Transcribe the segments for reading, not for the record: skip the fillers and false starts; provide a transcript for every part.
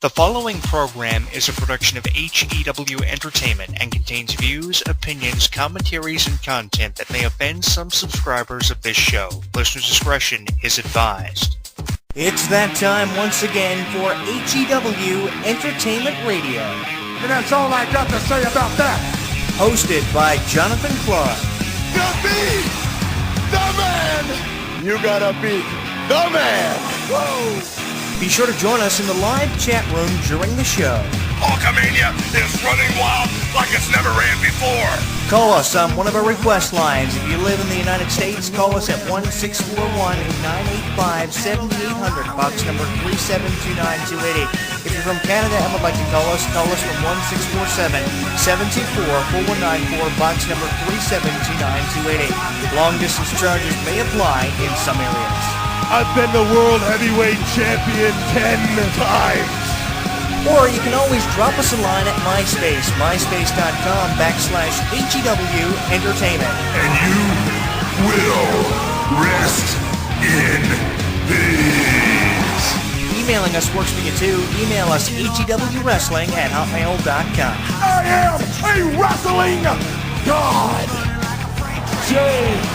The following program is a production of HEW Entertainment and contains views, opinions, commentaries, and content that may offend some subscribers of this show. Listener discretion is advised. It's that time once again for HEW Entertainment Radio. And that's all I got to say about that. Hosted by Jonathan Clarke. The beat! The man! You gotta beat the man! Whoa! Be sure to join us in the live chat room during the show. Hulkamania is running wild like it's never ran before. Call us on one of our request lines. If you live in the United States, call us at 1-641-985-7800, box number 3729288. If you're from Canada and would like to call us from 1-647-724-4194, box number 3729288. Long distance charges may apply in some areas. I've been the world heavyweight champion 10 times. Or you can always drop us a line at MySpace, myspace.com/HEW Entertainment. And you will rest in peace. Emailing us works for you too. Email us hewwrestling@hotmail.com. I am a wrestling god. JBL.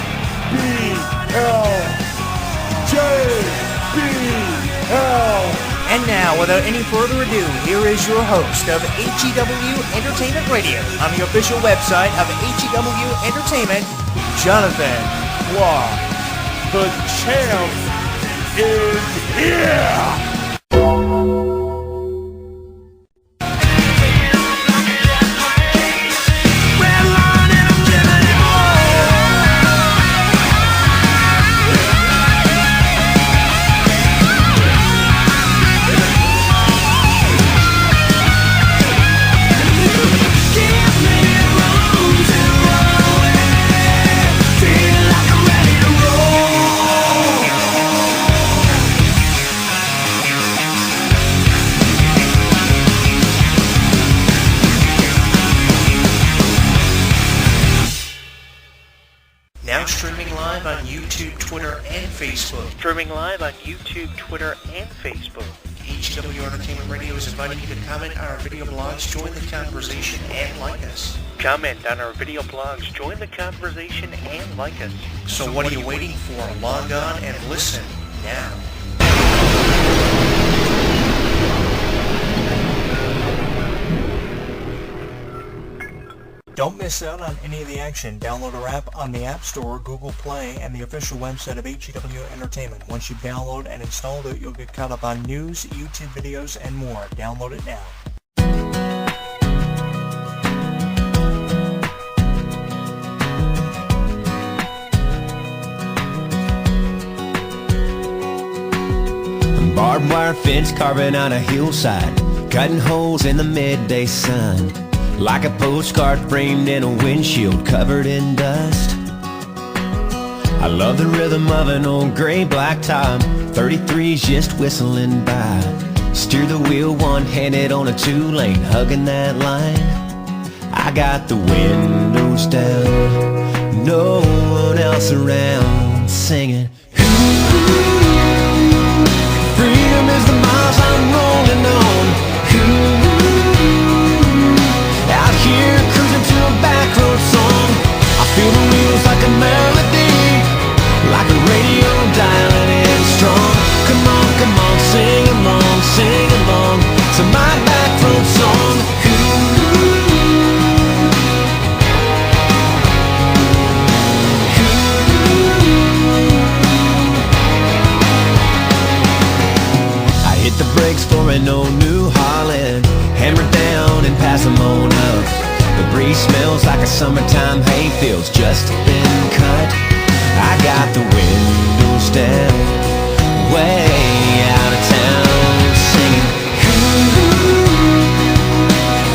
And now, without any further ado, here is your host of HEW Entertainment Radio on the official website of HEW Entertainment, Jonathan Clarke. The champ is here. Streaming live on YouTube, Twitter, and Facebook. HEW Entertainment Radio is inviting you to comment on our video blogs, join the conversation, and like us. So what are you waiting for? Log on and listen now. Don't miss out on any of the action. Download our app on the App Store, Google Play, and the official website of HEW Entertainment. Once you download and install it, you'll get caught up on news, YouTube videos, and more. Download it now. Barbed wire fence carving on a hillside, cutting holes in the midday sun, like a postcard framed in a windshield covered in dust. I love the rhythm of an old gray black top, 33's just whistling by. Steer the wheel one-handed on a two-lane, hugging that line. I got the windows down, no one else around, singing. Freedom is the miles I'm rolling on. Out here cruising to a back road song. I feel the wheels like a melody, like a radio dialing in strong. Come on, sing along to my back road song. I hit the brakes for an old New Holland, hammer down and pass them on up. The breeze smells like a summertime hayfield's just been cut. I got the windows down, way out of town, singing.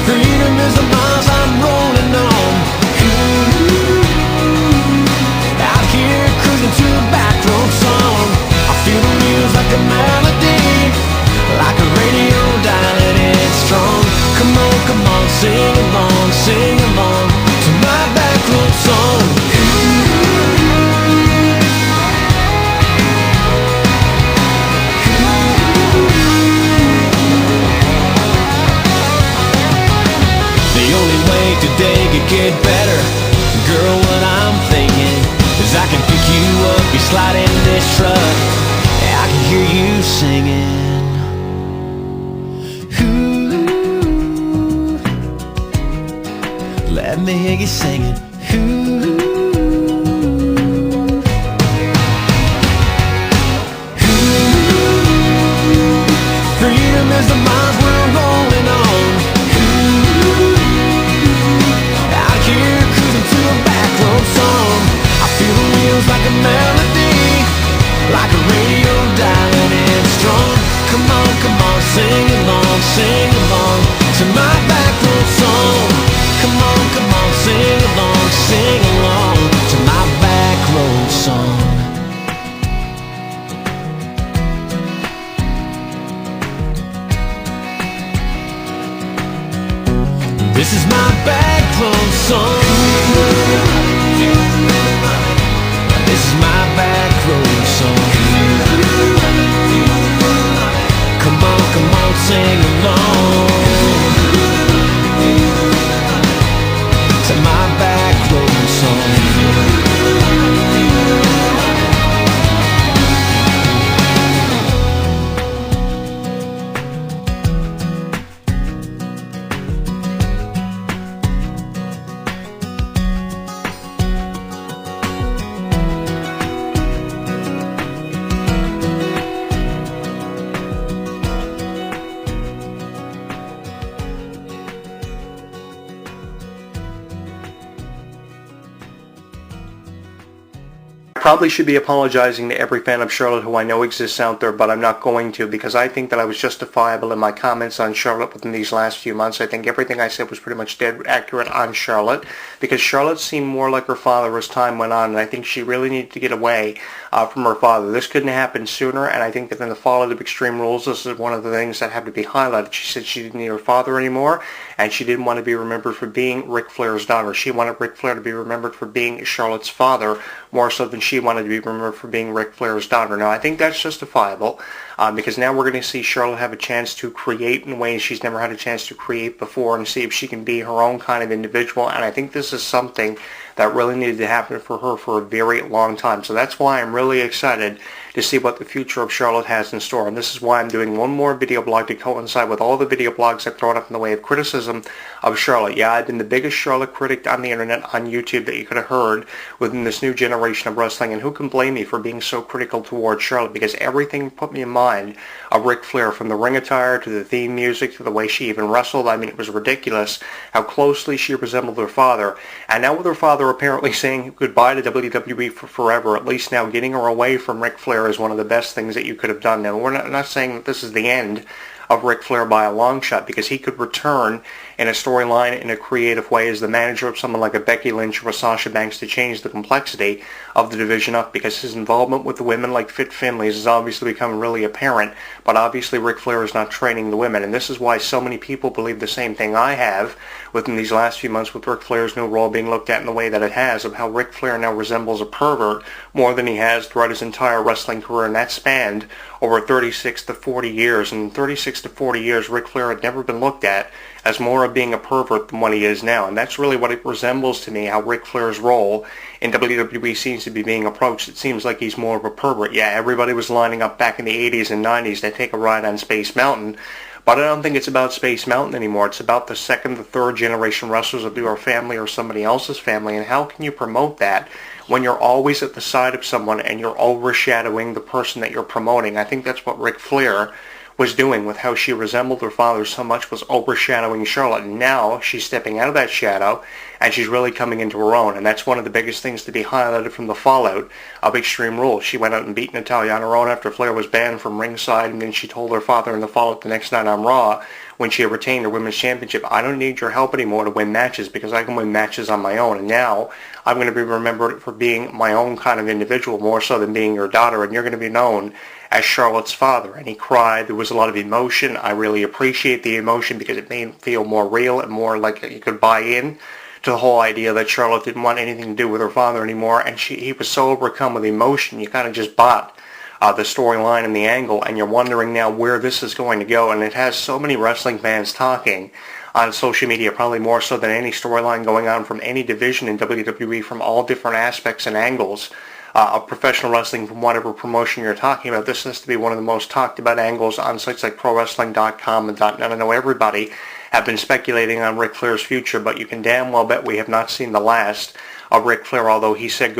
Freedom is the miles I'm rolling on. Out here cruising to a back road song. I feel the wheels like a melody, like a radio dialing in strong. Come on, sing along to my back road song. make it better, girl, what I'm thinking is I can pick you up, you slide in this truck, I can hear you singing. Ooh, let me hear you singing. Ooh. Freedom is the miles we're rolling on. Out here cruising to a back road song. I feel the wheels like a melody, like a radio dialing in strong. Come on, sing along to my back road song. Come on, sing along to my back road song. This is my back road song. This is my back road song. Come on, sing along to my back road song. Probably should be apologizing to every fan of Charlotte who I know exists out there, but I'm not going to, because I think that I was justifiable in my comments on Charlotte within these last few months. I think everything I said was pretty much dead accurate on Charlotte, because Charlotte seemed more like her father as time went on, and I think she really needed to get away from her father. This couldn't happen sooner, and I think that in the fallout of Extreme Rules, this is one of the things that had to be highlighted. She said she didn't need her father anymore, and she didn't want to be remembered for being Ric Flair's daughter. She wanted Ric Flair to be remembered for being Charlotte's father, more so than she wanted to be remembered for being Ric Flair's daughter. Now, I think that's justifiable, because now we're going to see Charlotte have a chance to create in ways she's never had a chance to create before, and see if she can be her own kind of individual, and I think this is something that really needed to happen for her for a very long time. So that's why I'm really excited to see what the future of Charlotte has in store. And this is why I'm doing one more video blog to coincide with all the video blogs I've thrown up in the way of criticism of Charlotte. Yeah, I've been the biggest Charlotte critic on the internet, on YouTube, that you could have heard within this new generation of wrestling. And who can blame me for being so critical towards Charlotte? Because everything put me in mind of Ric Flair, from the ring attire to the theme music to the way she even wrestled. I mean, it was ridiculous how closely she resembled her father. And now with her father apparently saying goodbye to WWE for forever, at least now getting her away from Ric Flair is one of the best things that you could have done. Now, we're not saying that this is the end of Ric Flair by a long shot, because he could return in a storyline in a creative way as the manager of someone like a Becky Lynch or a Sasha Banks to change the complexity of the division up, because his involvement with the women like Fit Finlay's has obviously become really apparent, but obviously Ric Flair is not training the women, and this is why so many people believe the same thing I have within these last few months with Ric Flair's new role being looked at in the way that it has, of how Ric Flair now resembles a pervert more than he has throughout his entire wrestling career, and that spanned over 36 to 40 years. And in 36 to 40 years, Ric Flair had never been looked at as more of being a pervert than what he is now. And that's really what it resembles to me, how Ric Flair's role in WWE seems to be being approached. It seems like he's more of a pervert. Yeah, everybody was lining up back in the 80s and 90s to take a ride on Space Mountain, but I don't think it's about Space Mountain anymore. It's about the second, the third generation wrestlers of your family or somebody else's family, and how can you promote that when you're always at the side of someone and you're overshadowing the person that you're promoting? I think that's what Ric Flair was doing with how she resembled her father so much, was overshadowing Charlotte. And now she's stepping out of that shadow and she's really coming into her own, and that's one of the biggest things to be highlighted from the fallout of Extreme Rules. She went out and beat Natalya on her own after Flair was banned from ringside, and then she told her father in the fallout the next night on Raw, when she had retained her women's championship, I don't need your help anymore to win matches, because I can win matches on my own, and now I'm going to be remembered for being my own kind of individual, more so than being your daughter, and you're going to be known as Charlotte's father. And he cried. There was a lot of emotion. I really appreciate the emotion, because it made him feel more real and more like you could buy in to the whole idea that Charlotte didn't want anything to do with her father anymore, and he was so overcome with emotion, you kind of just bought the storyline and the angle, and you're wondering now where this is going to go. And it has so many wrestling fans talking on social media, probably more so than any storyline going on from any division in WWE, from all different aspects and angles of professional wrestling, from whatever promotion you're talking about. This has to be one of the most talked about angles on sites like ProWrestling.com and .net. I know everybody have been speculating on Ric Flair's future, but you can damn well bet we have not seen the last of Ric Flair, although he said goodbye